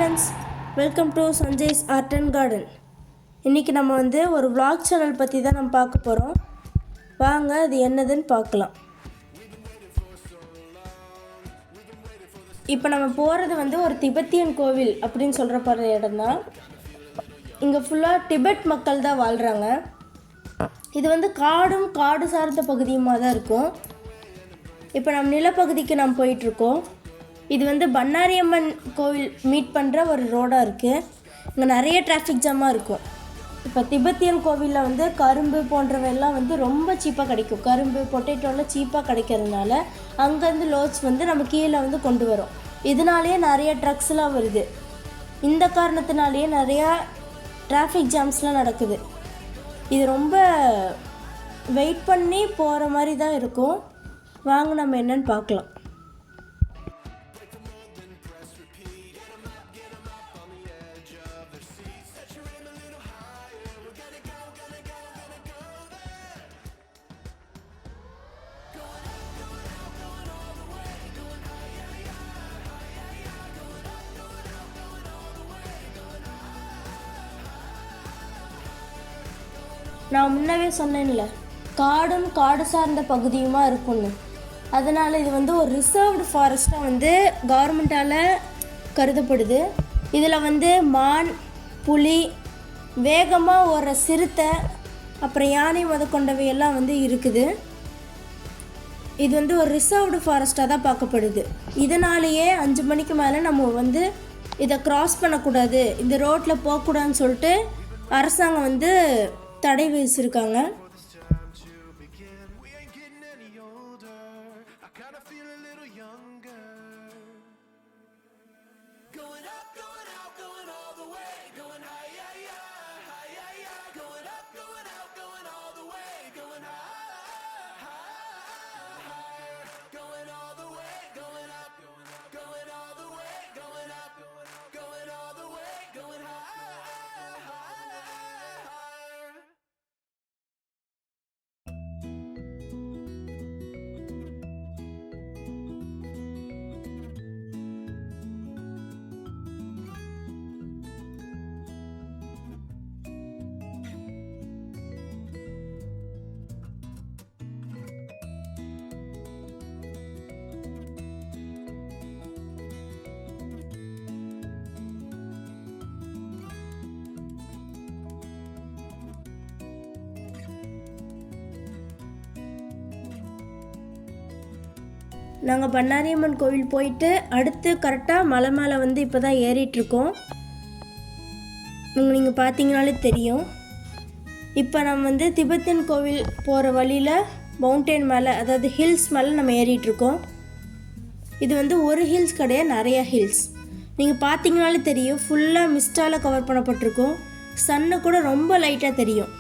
Friends, welcome to Sanjay's art and garden. இன்றைக்கி நம்ம ஒரு vlog சேனல் பற்றி தான் நம்ம பார்க்க போகிறோம். வாங்க அது என்னதுன்னு பார்க்கலாம். இப்போ நம்ம போகிறது ஒரு திபெத்தியன் கோவில் அப்படின்னு சொல்கிற இடம் தான். இங்கே ஃபுல்லாக டிபெட் மக்கள் தான் வாழ்கிறாங்க. இது காடு சார்ந்த பகுதியுமாக தான் இருக்கும். இப்போ நம்ம நிலப்பகுதிக்கு நம்ம போயிட்டுருக்கோம். இது பண்ணாரியம்மன் கோவில் மீட் பண்ணுற ஒரு ரோடாக இருக்குது. இங்கே நிறைய டிராஃபிக் ஜாமாக இருக்கும். இப்போ திபெத்தியன் கோவிலில் கரும்பு போன்றவையெல்லாம் ரொம்ப சீப்பாக கிடைக்கும். கரும்பு பொட்டேட்டோலாம் சீப்பாக கிடைக்கிறதுனால அங்கேருந்து லோட்ஸ் நம்ம கீழே கொண்டு வரோம். இதனாலேயே நிறைய ட்ரக்ஸ்லாம் வருது. இந்த காரணத்தினாலேயே நிறையா டிராஃபிக் ஜாம்ஸ்லாம் நடக்குது. இது ரொம்ப வெயிட் பண்ணி போகிற மாதிரி தான் இருக்கும். வாங்க நம்ம என்னன்னு பார்க்கலாம். நான் முன்னவே சொன்னேன்ல, காடு சார்ந்த பகுதியுமா இருக்கும்னு. அதனால் இது ஒரு ரிசர்வ்டு ஃபாரஸ்ட்டாக கவர்மெண்ட்டால் கருதப்படுது. இதில் மான், புலி, வேகமாக ஓடுற சிறுத்தை, அப்புறம் யானை முதற்கொண்டவையெல்லாம் இருக்குது. இது ஒரு ரிசர்வ்டு ஃபாரஸ்ட்டாக தான் பார்க்கப்படுது. இதனாலேயே 5 மணிக்கு மேலே நம்ம இதை க்ராஸ் பண்ணக்கூடாது, இந்த ரோட்டில் போகக்கூடாதுன்னு சொல்லிட்டு அரசாங்கம் தடை விதிச்சிருக்காங்க. நாங்கள் பண்ணாரியம்மன் கோவில் போயிட்டு அடுத்து கரெக்டாக மலை மேலே இப்போ தான் ஏறிட்டுருக்கோம். நீங்கள் பார்த்தீங்கனாலே தெரியும். இப்போ நம்ம திபெத்தியன் கோவில் போகிற வழியில் மவுண்டெயின் மேலே, அதாவது ஹில்ஸ் மேலே நம்ம ஏறிட்டுருக்கோம். இது ஒரு ஹில்ஸ் கிடையாது, நிறைய ஹில்ஸ். நீங்கள் பார்த்தீங்கனாலே தெரியும், ஃபுல்லாக மிஸ்டால் கவர் பண்ணப்பட்டிருக்கும். சன்னு கூட ரொம்ப லைட்டாக தெரியும்.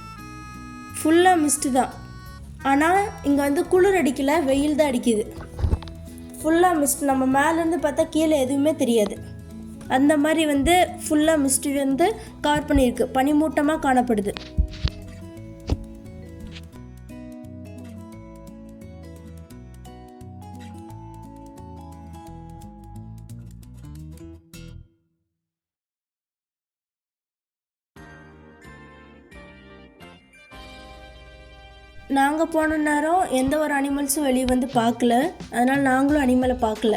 ஃபுல்லாக மிஸ்ட்டு தான். ஆனால் இங்கே குளிர் அடிக்கலை, வெயில் தான் அடிக்குது. ஃபுல்லாக மிஸ்ட். நம்ம மேலேருந்து பார்த்தா கீழே எதுவுமே தெரியாது. அந்த மாதிரி ஃபுல்லாக மிஸ்ட்டு கவர் பண்ணியிருக்கு. பனிமூட்டமாக காணப்படுது. நாங்கள் போன நேரம் எந்த ஒரு அனிமல்ஸும் வெளியே பார்க்கல. அதனால் நாங்களும் அனிமலை பார்க்கல.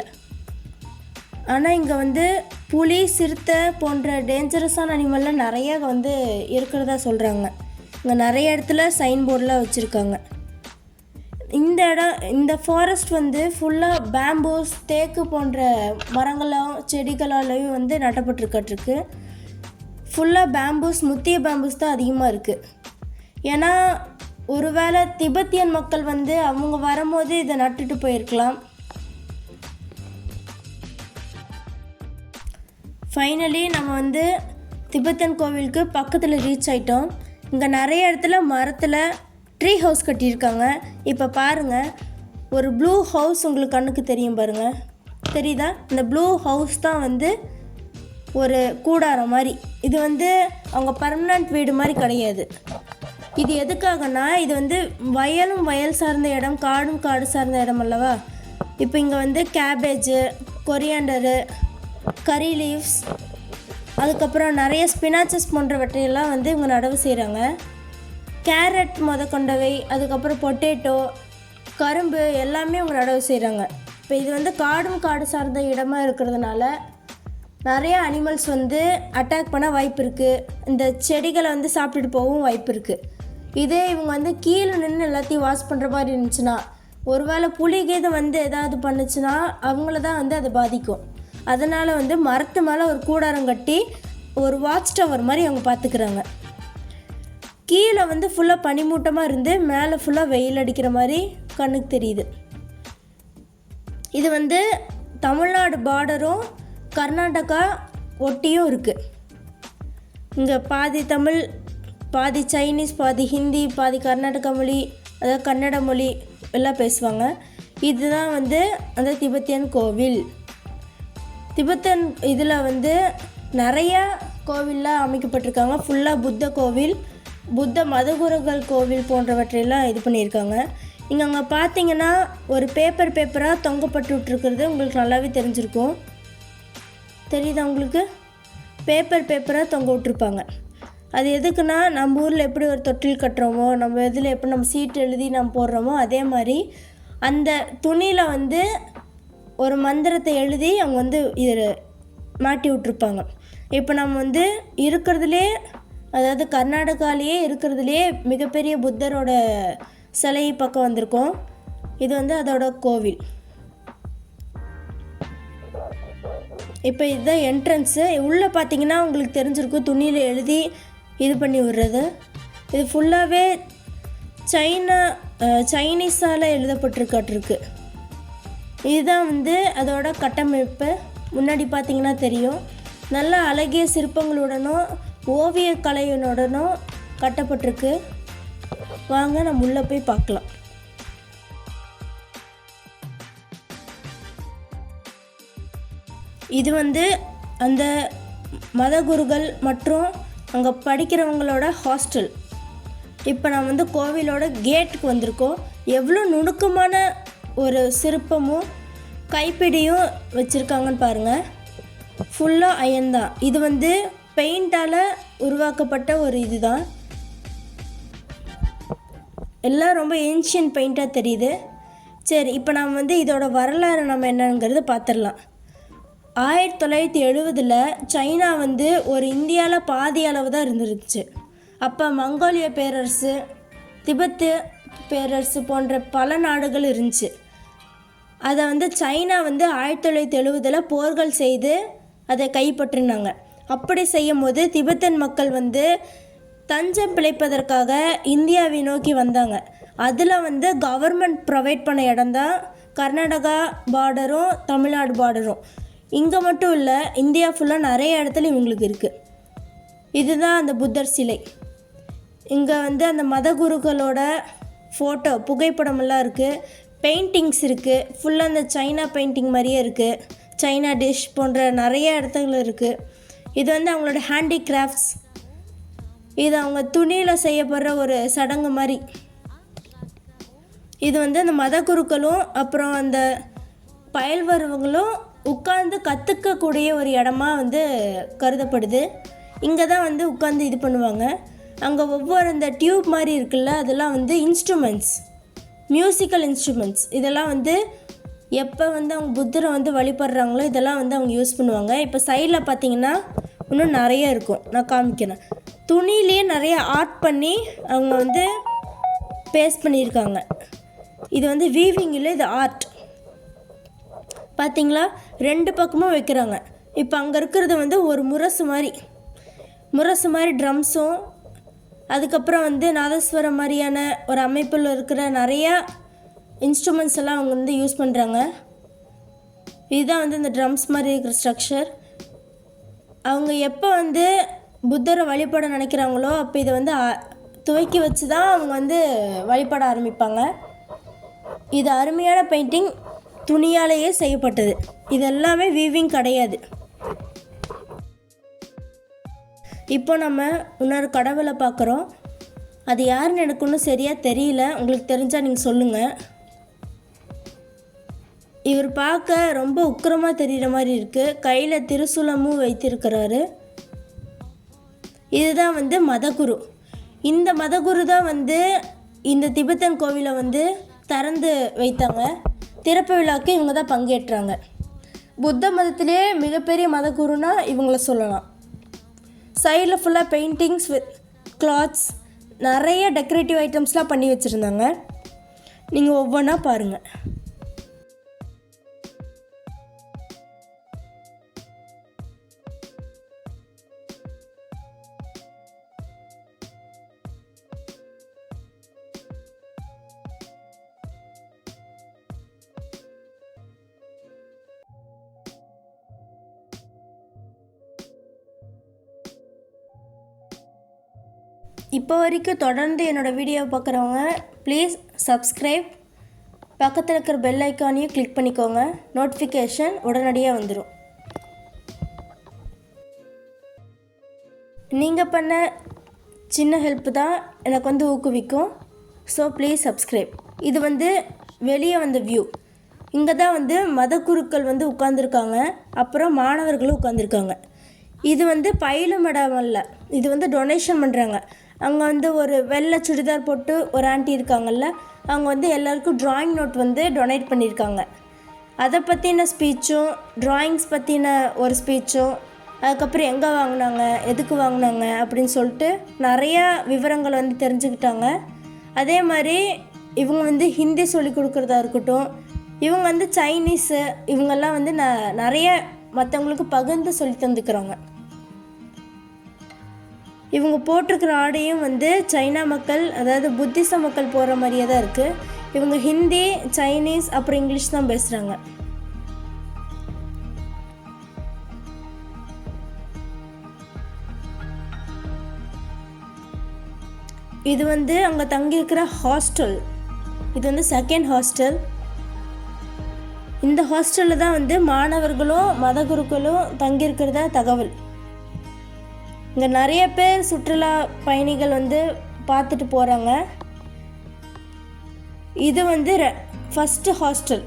ஆனால் இங்கே புலி, சிறுத்தை போன்ற டேஞ்சரஸான அனிமல்லாம் நிறையா இருக்கிறதா சொல்கிறாங்க. இங்கே நிறைய இடத்துல சைன் போர்டெலாம் வச்சுருக்காங்க. இந்த ஃபாரஸ்ட் ஃபுல்லாக பேம்பூஸ், தேக்கு போன்ற மரங்களாலும் செடிகளாலையும் நட்டப்பட்டிருக்கட்டிருக்கு. ஃபுல்லாக பேம்பூஸ், முத்திய பேம்பூஸ் தான் அதிகமாக இருக்குது. ஏன்னா ஒருவேளை திபெத்தியன் மக்கள் அவங்க வரும்போது இதை நட்டுட்டு போயிருக்கலாம். ஃபைனலி நம்ம திபெத்தியன் கோவிலுக்கு பக்கத்தில் ரீச் ஆகிட்டோம். இங்கே நிறைய இடத்துல மரத்தில் ட்ரீ ஹவுஸ் கட்டியிருக்காங்க. இப்போ பாருங்கள், ஒரு ப்ளூ ஹவுஸ் உங்களுக்கு கண்ணுக்கு தெரியும் பாருங்கள், தெரியுதா? இந்த ப்ளூ ஹவுஸ் தான் ஒரு கூடாரம் மாதிரி. இது அவங்க பர்மனண்ட் வீடு மாதிரி கிடையாது. இது எதுக்காகனா, இது வயல் சார்ந்த இடம், காடு சார்ந்த இடம் அல்லவா. இப்போ இங்கே கேபேஜு, கொரியாண்டரு, கறி லீவ்ஸ், அதுக்கப்புறம் நிறைய ஸ்பினாச்சஸ் போன்றவற்றையெல்லாம் வந்து இவங்க நடவு செய்கிறாங்க. கேரட் கொண்டவை, அதுக்கப்புறம் பொட்டேட்டோ, கரும்பு எல்லாமே அவங்க நடவு செய்கிறாங்க. இப்போ இது வந்து காடு சார்ந்த இடமா இருக்கிறதுனால நிறைய அனிமல்ஸ் வந்து அட்டாக் பண்ண வாய்ப்பு இருக்குது. இந்த செடிகளை வந்து சாப்பிட்டுட்டு போகவும் வாய்ப்பு இருக்குது. இதே இவங்க வந்து கீழே நின்று எல்லாத்தையும் வாஷ் பண்ணுற மாதிரி இருந்துச்சுன்னா, ஒருவேளை புலிகேது வந்து ஏதாவது பண்ணுச்சுன்னா அவங்கள தான் வந்து அது பாதிக்கும். அதனால் வந்து மரத்து மேலே ஒரு கூடாரம் கட்டி ஒரு வாட்ச் டவர் மாதிரி அவங்க பார்த்துக்கிறாங்க. கீழே வந்து ஃபுல்லாக பனிமூட்டமாக இருந்து மேலே ஃபுல்லாக வெயில் அடிக்கிற மாதிரி கண்ணுக்கு தெரியுது. இது வந்து தமிழ்நாடு பார்டரும் கர்நாடகா ஒட்டியும் இருக்குது. இங்கே பாதி தமிழ், பாதி சைனீஸ், பாதி ஹிந்தி, பாதி கர்நாடக மொழி, அதாவது கன்னட மொழி எல்லாம் பேசுவாங்க. இதுதான் வந்து அந்த திபெத்தியன் கோவில். திபெத்தன் இதில் வந்து நிறையா கோவில்லாம் அமைக்கப்பட்டிருக்காங்க. ஃபுல்லாக புத்த கோவில், புத்த மதகுருகள் கோவில் போன்றவற்றையெல்லாம் இது பண்ணியிருக்காங்க. நீங்கள் அங்கே பார்த்தீங்கன்னா ஒரு பேப்பராக தொங்கப்பட்டு விட்ருக்கிறது உங்களுக்கு நல்லாவே தெரிஞ்சிருக்கும். தெரியுதா உங்களுக்கு? பேப்பராக தொங்க விட்ருப்பாங்க. அது எதுக்குன்னா, நம்ம ஊரில் எப்படி ஒரு தொட்டில் கட்டுறோமோ, நம்ம இதில் எப்படி நம்ம சீட்டு எழுதி நம்ம போடுறோமோ, அதே மாதிரி அந்த துணியில் வந்து ஒரு மந்திரத்தை எழுதி அவங்க வந்து இது மாட்டி விட்ருப்பாங்க. இப்போ நம்ம வந்து இருக்கிறதுலே, அதாவது கர்நாடகாலேயே இருக்கிறதுலே மிகப்பெரிய புத்தரோட சிலை பக்கம் வந்திருக்கோம். இது வந்து அதோட கோவில். இப்போ இதுதான் என்ட்ரன்ஸு. உள்ளே பார்த்தீங்கன்னா உங்களுக்கு தெரிஞ்சிருக்கும், துணியில் எழுதி இது பண்ணி விடுறது. இது ஃபுல்லாகவே சைனீஸால் எழுதப்பட்டிருக்காட்டிருக்கு. இதுதான் வந்து அதோட கட்டமைப்பு. முன்னாடி பார்த்தீங்கன்னா தெரியும், நல்ல அழகிய சிற்பங்களுடனும் ஓவிய கலையுடனும் கட்டப்பட்டிருக்கு. வாங்க நம்ம உள்ளே போய் பார்க்கலாம். இது வந்து அந்த மதகுருகள் மற்றும் அங்கே படிக்கிறவங்களோட ஹாஸ்டல். இப்போ நான் வந்து கோவிலோட கேட்டுக்கு வந்திருக்கோம். எவ்வளோ நுணுக்கமான ஒரு சிற்பமும் கைப்பிடியும் வச்சுருக்காங்கன்னு பாருங்கள். ஃபுல்லாக அயன் தான். இது வந்து பெயிண்டால் உருவாக்கப்பட்ட ஒரு இது தான். எல்லாம் ரொம்ப ஏன்ஷியன் பெயிண்டாக தெரியுது. சரி, இப்போ நாம் வந்து இதோட வரலாறு நம்ம என்னங்கிறது பார்த்துடலாம். 1970 சைனா வந்து ஒரு இந்தியாவில் பாதி அளவு தான் இருந்துருச்சு. அப்போ மங்கோலிய பேரரசு, திபெத்து பேரரசு போன்ற பல நாடுகள் இருந்துச்சு. அதை வந்து சைனா வந்து 1970 போர்கள் செய்து அதை கைப்பற்றினாங்க. அப்படி செய்யும் போது திபெத்தன் மக்கள் வந்து தஞ்சம் பிழைப்பதற்காக இந்தியாவை நோக்கி வந்தாங்க. அதில் வந்து கவர்மெண்ட் ப்ரொவைட் பண்ண இடம்தான் கர்நாடகா பார்டரும் தமிழ்நாடு பார்டரும். இங்கே மட்டும் இல்லை, இந்தியா ஃபுல்லாக நிறைய இடத்துல இவங்களுக்கு இருக்குது. இதுதான் அந்த புத்தர் சிலை. இங்கே வந்து அந்த மதகுருக்களோட ஃபோட்டோ புகைப்படமெல்லாம் இருக்குது. பெயிண்டிங்ஸ் இருக்குது. ஃபுல்லாக அந்த சைனா பெயிண்டிங் மாதிரியே இருக்குது. சைனா டிஷ் போன்ற நிறைய இடத்துல இருக்குது. இது வந்து அவங்களோட ஹேண்டிகிராஃப்ட்ஸ். இது அவங்க துணியில் செய்யப்படுற ஒரு சடங்கு மாதிரி. இது வந்து அந்த மதகுருக்களும் அப்புறம் அந்த பயில்வர்களும் உட்கார்ந்து கற்றுக்கக்கூடிய ஒரு இடமா வந்து கருதப்படுது. இங்கே தான் வந்து உட்காந்து இது பண்ணுவாங்க. அங்கே ஒவ்வொரு இந்த டியூப் மாதிரி இருக்குல்ல, அதெல்லாம் வந்து இன்ஸ்ட்ருமெண்ட்ஸ், மியூசிக்கல் இன்ஸ்ட்ருமெண்ட்ஸ். இதெல்லாம் வந்து எப்போ வந்து அவங்க புத்தரை வந்து வழிபடுறாங்களோ இதெல்லாம் வந்து அவங்க யூஸ் பண்ணுவாங்க. இப்போ சைடில் பார்த்தீங்கன்னா இன்னும் நிறைய இருக்கும், நான் காமிக்கிறேன். துணியிலேயே நிறைய ஆர்ட் பண்ணி அவங்க வந்து பேஸ்ட் பண்ணியிருக்காங்க. இது வந்து வீவிங்கில், இது ஆர்ட். பார்த்திங்களா, 2 பக்கமும் வைக்கிறாங்க. இப்போ அங்கே இருக்கிறது வந்து ஒரு முரசு மாதிரி ட்ரம்ஸும், அதுக்கப்புறம் வந்து நாதஸ்வரம் மாதிரியான ஒரு அமைப்பில் இருக்கிற நிறையா இன்ஸ்ட்ருமெண்ட்ஸ் எல்லாம் அவங்க வந்து யூஸ் பண்ணுறாங்க. இதுதான் வந்து இந்த ட்ரம்ஸ் மாதிரி இருக்கிற ஸ்ட்ரக்சர். அவங்க எப்போ வந்து புத்தரை வழிபட நினைக்கிறாங்களோ அப்போ இதை வந்து துவக்கி வச்சு தான் அவங்க வந்து வழிபட ஆரம்பிப்பாங்க. இது அருமையான பெயிண்டிங், துணியாலேயே செய்யப்பட்டது. இதெல்லாமே வீவிங் கிடையாது. இப்போ நம்ம இன்னொரு கடவுளை பார்க்குறோம். அது யாருன்னு எனக்கு ஒன்றும் சரியாக தெரியல. உங்களுக்கு தெரிஞ்சால் நீங்கள் சொல்லுங்கள். இவர் பார்க்க ரொம்ப உக்கிரமாக தெரிகிற மாதிரி இருக்குது. கையில் திரிசூலமும் வைத்திருக்கிறாரு. இதுதான் வந்து மதகுரு. இந்த மதகுரு தான் வந்து இந்த திபெத்தன் கோவிலை வந்து திறந்து வைத்தாங்க. திறப்பு விழாவுக்கு இவங்க தான் பங்கேற்றாங்க. புத்த மதத்திலே மிகப்பெரிய மதகுருனா இவங்கள சொல்லலாம். சைடில் ஃபுல்லாக பெயிண்டிங்ஸ் வித் கிளாத்ஸ், நிறைய டெக்கரேட்டிவ் ஐட்டம்ஸ்லாம் பண்ணி வச்சுருந்தாங்க. நீங்கள் ஒவ்வொன்றா பாருங்கள். இப்போ வரைக்கும் தொடர்ந்து என்னோடய வீடியோவை பார்க்குறவங்க ப்ளீஸ் சப்ஸ்கிரைப், பக்கத்தில் இருக்கிற பெல் ஐக்கானையும் கிளிக் பண்ணிக்கோங்க. நோட்டிஃபிகேஷன் உடனடியாக வந்துடும். நீங்கள் பண்ண சின்ன ஹெல்ப்பு தான் எனக்கு வந்து ஊக்குவிக்கும். So please subscribe. இது வந்து வெளியே வந்த வியூ. இங்கே தான் வந்து மதகுருக்கள் வந்து உட்காந்துருக்காங்க, அப்புறம் மாணவர்களும் உட்காந்துருக்காங்க. இது வந்து பயிலும் இடம் அல்ல, இது வந்து டொனேஷன் பண்ணுறாங்க. அங்கே வந்து ஒரு வெள்ளை சுடிதார் போட்டு ஒரு ஆண்டி இருக்காங்கல்ல, அவங்க வந்து எல்லாருக்கும் ட்ராயிங் நோட் வந்து டொனேட் பண்ணியிருக்காங்க. அதை பற்றின ஸ்பீச்சும், ட்ராயிங்ஸ் பற்றின ஒரு ஸ்பீச்சும், அதுக்கப்புறம் எங்கே வாங்கினாங்க, எதுக்கு வாங்கினாங்க அப்படின்னு சொல்லிட்டு நிறையா விவரங்கள் வந்து தெரிஞ்சுக்கிட்டாங்க. அதே மாதிரி இவங்க வந்து ஹிந்தி சொல்லி கொடுக்குறதா இருக்கட்டும், இவங்க வந்து சைனீஸு, இவங்கெல்லாம் வந்து நிறைய மற்றவங்களுக்கு பகிர்ந்து சொல்லி தந்துக்கிறாங்க. இவங்க போட்டிருக்கிற ஆடையும் வந்து சைனா மக்கள், அதாவது புத்திச மக்கள் போகிற மாதிரியே தான் இருக்குது. இவங்க ஹிந்தி, சைனீஸ், அப்புறம் இங்கிலீஷ் தான் பேசுகிறாங்க. இது வந்து அங்கே தங்கியிருக்கிற ஹாஸ்டல். இது வந்து செகண்ட் ஹாஸ்டல். இந்த ஹாஸ்டலில் தான் வந்து மாணவர்களும் மதகுருக்களும் தங்கியிருக்கிறதா தகவல். இங்கே நிறைய பேர் சுற்றுலா பயணிகள் வந்து பார்த்துட்டு போகிறாங்க. இது வந்து ஃபஸ்ட்டு ஹாஸ்டல்.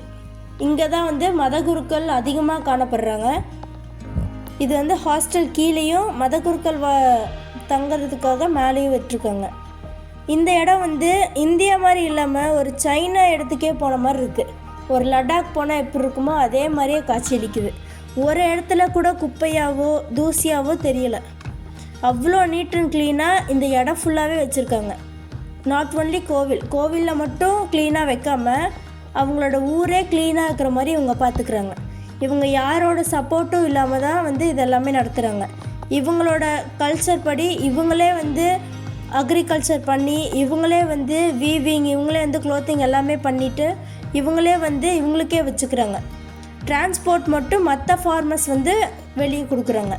இங்கே தான் வந்து மதகுருக்கள் அதிகமாக காணப்படுறாங்க. இது வந்து ஹாஸ்டல் கீழேயும் மதகுருக்கள் தங்கிறதுக்காக மேலேயும் விட்டுருக்காங்க. இந்த இடம் வந்து இந்தியா மாதிரி இல்லாமல் ஒரு சைனா இடத்துக்கே போன மாதிரி இருக்குது. ஒரு லடாக் போனால் எப்படி இருக்குமோ அதே மாதிரியே காட்சியளிக்குது. ஒரு இடத்துல கூட குப்பையாவோ தூசியாவோ தெரியலை. அவ்வளோ நீட் அண்ட் க்ளீனாக இந்த இடம் ஃபுல்லாகவே வச்சுருக்காங்க. நாட் ஒன்லி கோவிலில் மட்டும் க்ளீனாக வைக்காமல் அவங்களோட ஊரே க்ளீனாக இருக்கிற மாதிரி இவங்க பார்த்துக்குறாங்க. இவங்க யாரோட சப்போர்ட்டும் இல்லாமல் தான் வந்து இதெல்லாமே நடத்துகிறாங்க. இவங்களோட கல்ச்சர் படி இவங்களே வந்து அக்ரிகல்ச்சர் பண்ணி, இவங்களே வந்து வீவிங், இவங்களே வந்து க்ளோத்திங் எல்லாமே பண்ணிவிட்டு இவங்களே வந்து இவங்களுக்கே வச்சுக்கிறாங்க. டிரான்ஸ்போர்ட் மட்டும் மற்ற ஃபார்மர்ஸ் வந்து வெளியே கொடுக்குறாங்க.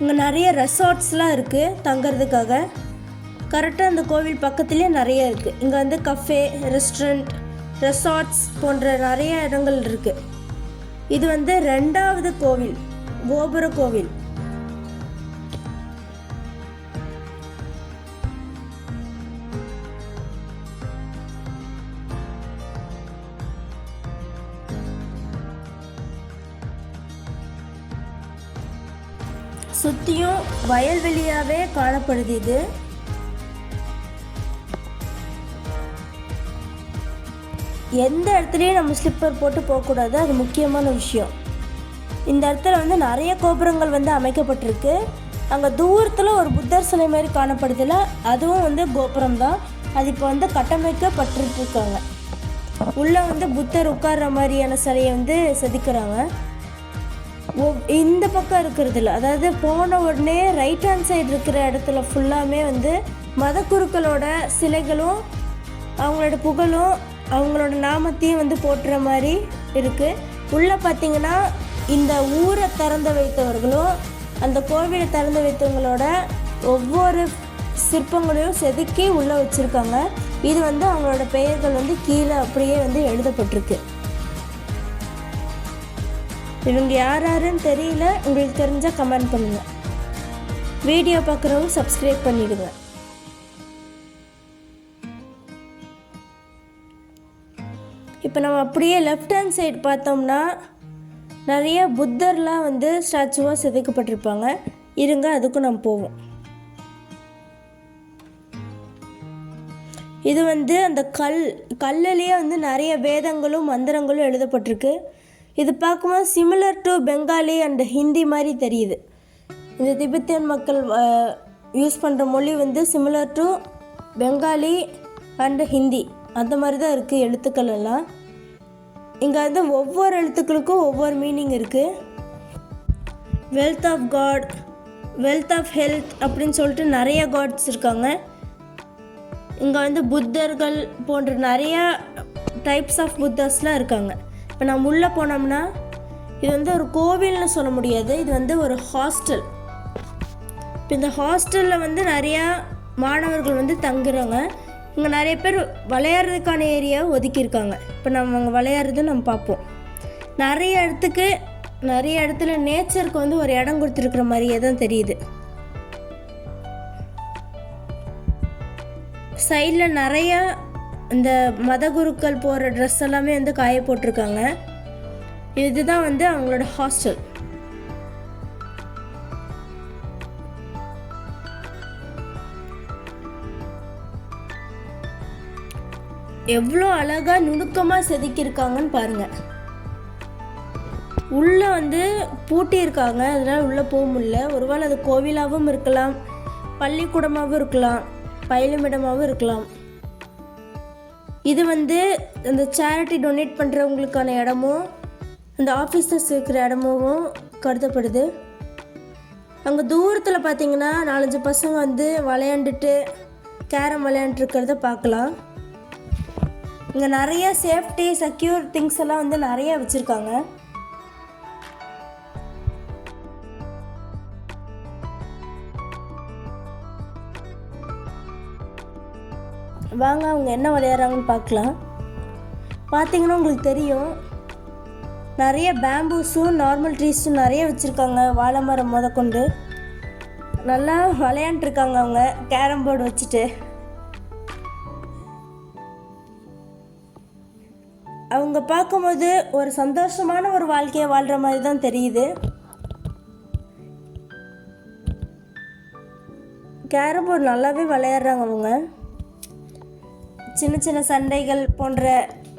இங்கே நிறைய ரெசார்ட்ஸ்லாம் இருக்குது தங்கிறதுக்காக. கரெக்டாக அந்த கோவில் பக்கத்துலேயே நிறைய இருக்குது. இங்கே வந்து கஃபே, ரெஸ்டாரண்ட், ரெசார்ட்ஸ் போன்ற நிறைய இடங்கள் இருக்குது. இது வந்து 2வது கோவில், கோபுர கோவில். சுற்றியும் வயல்வெளியாகவே காணப்படுது. இது எந்த இடத்துலையும் நம்ம ஸ்லிப்பர் போட்டு போகக்கூடாது, அது முக்கியமான விஷயம். இந்த இடத்துல வந்து நிறைய கோபுரங்கள் வந்து அமைக்கப்பட்டிருக்கு. அங்கே தூரத்தில் ஒரு புத்தர் சிலை மாதிரி காணப்படுதில்ல, அதுவும் வந்து கோபுரம் தான். அது இப்போ வந்து கட்டமைக்கப்பட்டிருக்காங்க. உள்ளே வந்து புத்தர் உட்கார்ற மாதிரியான சிலையை வந்து செதுக்கிறாங்க. இந்த பக்கம் இருக்கிறதுல, அதாவது போன உடனே ரைட் ஹேண்ட் சைடு இருக்கிற இடத்துல ஃபுல்லாமே வந்து மதகுருக்களோட சிலைகளும் அவங்களோட புகழும் அவங்களோட நாமத்தையும் வந்து போட்டுற மாதிரி இருக்குது. உள்ளே பார்த்திங்கன்னா இந்த ஊரை திறந்து வைத்தவர்களும் அந்த கோவிலை திறந்து வைத்தவங்களோட ஒவ்வொரு சிற்பங்களையும் செதுக்கி உள்ளே வச்சுருக்காங்க. இது வந்து அவங்களோட பெயர்கள் வந்து கீழே அப்படியே வந்து எழுதப்பட்டிருக்கு. இவங்க யாருன்னு தெரியல, உங்களுக்கு தெரிஞ்சால் கமெண்ட் பண்ணுங்கள். வீடியோ பார்க்குறவங்க சப்ஸ்கிரைப் பண்ணிவிடுங்க. இப்போ நம்ம அப்படியே லெஃப்ட் ஹேண்ட் சைடு பார்த்தோம்னா நிறைய புத்தர்லாம் வந்து ஸ்டாச்சுவாக செதுக்கப்பட்டிருப்பாங்க. இருங்க, அதுக்கும் நம்ம போவோம். இது வந்து அந்த கல்லுலேயே வந்து நிறைய வேதங்களும் மந்திரங்களும் எழுதப்பட்டிருக்கு. இது பார்க்கும்போது similar to Bengali and Hindi மாதிரி தெரியுது. இந்த திபெத்தியன் மக்கள் யூஸ் பண்ணுற மொழி வந்து similar to Bengali and Hindi அந்த மாதிரி தான் இருக்குது எழுத்துக்கள் எல்லாம். இங்கே வந்து ஒவ்வொரு எழுத்துக்களுக்கும் ஒவ்வொரு மீனிங் இருக்குது. Wealth of God, wealth of health அப்படின்னு சொல்லிட்டு நிறைய காட்ஸ் இருக்காங்க. இங்கே வந்து புத்தர்கள் போன்ற நிறையா டைப்ஸ் ஆஃப் புத்தர்ஸ்லாம் இருக்காங்க. இப்போ நம்ம உள்ளே போனோம்னா இது வந்து ஒரு கோவில்னு சொல்ல முடியாது, இது வந்து ஒரு ஹாஸ்டல். இப்போ இந்த ஹாஸ்டலில் வந்து நிறையா மாணவர்கள் வந்து தங்குறாங்க. இங்கே நிறைய பேர் விளையாடுறதுக்கான ஏரியாவை ஒதுக்கியிருக்காங்க. இப்போ நம்ம அங்கே விளையாடுறது நம்ம பார்ப்போம். நிறைய இடத்துல நேச்சருக்கு வந்து ஒரு இடம் கொடுத்துருக்குற மாதிரியே தான் தெரியுது. சைடில் நிறையா இந்த மத குருக்கள் போகிற ட்ரெஸ் எல்லாமே வந்து காய போட்டிருக்காங்க. இதுதான் வந்து அவங்களோட ஹாஸ்டல். எவ்வளோ அழகாக நுணுக்கமாக செதுக்கியிருக்காங்கன்னு பாருங்கள். உள்ளே வந்து பூட்டியிருக்காங்க, அதனால் உள்ளே போக முடியல. ஒருவேளை அது கோவிலாகவும் இருக்கலாம், பள்ளிக்கூடமாகவும் இருக்கலாம், பயிலுமிடமாகவும் இருக்கலாம். இது வந்து இந்த சேரிட்டி டொனேட் பண்ணுறவங்களுக்கான இடமும் அந்த ஆஃபீஸர்ஸ் இருக்கிற இடமும் கருதப்படுது. அங்கே தூரத்தில் பார்த்தீங்கன்னா 4-5 பசங்க வந்து விளையாண்டுட்டு கேரம் விளையாண்டுருக்கிறத பார்க்கலாம். இங்கே நிறைய சேஃப்டி செக்யூர் திங்ஸ் எல்லாம் வந்து நிறைய வச்சுருக்காங்க. வாங்க அவங்க என்ன விளையாடுறாங்கன்னு பார்க்கலாம். பார்த்தீங்கன்னா உங்களுக்கு தெரியும், நிறைய பேம்பூஸும் நார்மல் ட்ரீஸும் நிறைய வச்சுருக்காங்க. வாழை மரம் கொண்டு நல்லா விளையாண்டுருக்காங்க அவங்க கேரம் போர்டு வச்சுட்டு. அவங்க பார்க்கும்போது ஒரு சந்தோஷமான ஒரு வாழ்க்கையை வாழ்கிற மாதிரி தான் தெரியுது. கேரம் போர்டு நல்லாவே விளையாடுறாங்க அவங்க. சின்ன சின்ன சண்டைகள் போன்ற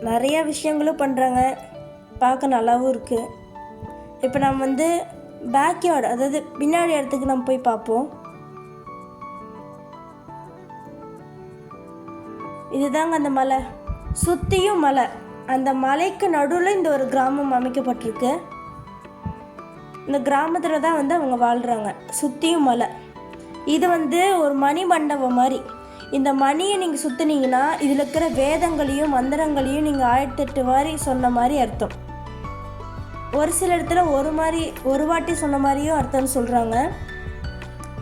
நிறைய விஷயங்களும் பண்ணுறாங்க, பார்க்க நல்லாவும் இருக்குது. இப்போ நம்ம வந்து பேக்யார்டு, அதாவது பின்னாடி இடத்துக்கு நம்ம போய் பார்ப்போம். இதுதாங்க அந்த மலை, சுற்றியும் மலை. அந்த மலைக்கு நடுவில் இந்த ஒரு கிராமம் அமைக்கப்பட்டிருக்கு. இந்த கிராமத்தில் தான் வந்து அவங்க வாழ்கிறாங்க, சுற்றியும் மலை. இது வந்து ஒரு மணி மண்டபம் மாதிரி. இந்த மணியை நீங்கள் சுற்றினீங்கன்னா இதில் இருக்கிற வேதங்களையும் மந்திரங்களையும் நீங்கள் 1008 மாதிரி சொன்ன மாதிரி அர்த்தம். ஒரு சில இடத்துல ஒரு வாட்டி சொன்ன மாதிரியும் அர்த்தம்னு சொல்கிறாங்க.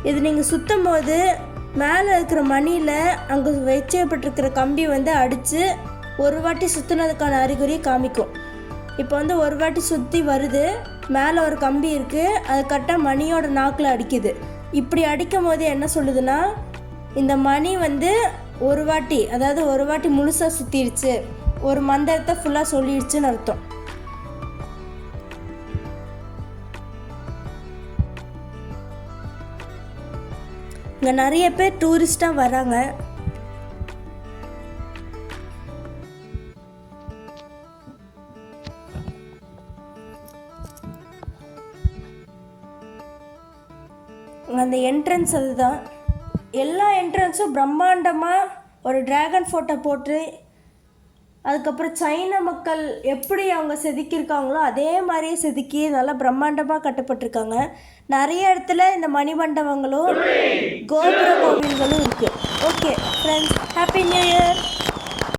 இது நீங்கள் சுற்றும் போது மேலே இருக்கிற மணியில் அங்கே வச்சப்பட்டிருக்கிற கம்பி வந்து அடித்து ஒரு வாட்டி சுற்றினதுக்கான அறிகுறியை காமிக்கும். இப்போ வந்து ஒரு வாட்டி சுற்றி வருது, மேலே ஒரு கம்பி இருக்குது, அது கரெக்டாக மணியோட நாக்கில் அடிக்குது. இப்படி அடிக்கும் போது என்ன சொல்லுதுன்னா, இந்த மணி வந்து ஒரு வாட்டி முழுசாக சுற்றிடுச்சு, ஒரு மந்திரத்தை ஃபுல்லாக சொல்லிடுச்சுன்னு அர்த்தம். இங்கே நிறைய பேர் டூரிஸ்டாக வராங்க. அந்த என்ட்ரன்ஸ் அதுதான். எல்லா என்ட்ரன்ஸும் பிரம்மாண்டமாக ஒரு டிராகன் ஃபோட்டோ போட்டு, அதுக்கப்புறம் சைனா மக்கள் எப்படி அவங்க செதுக்கியிருக்காங்களோ அதே மாதிரியே செதுக்கி நல்லா பிரம்மாண்டமாக கட்டப்பட்டிருக்காங்க. நிறைய இடத்துல இந்த மணிமண்டபங்களும் கோபுர கோவில்களும் இருக்குது. Okay friends, happy new year.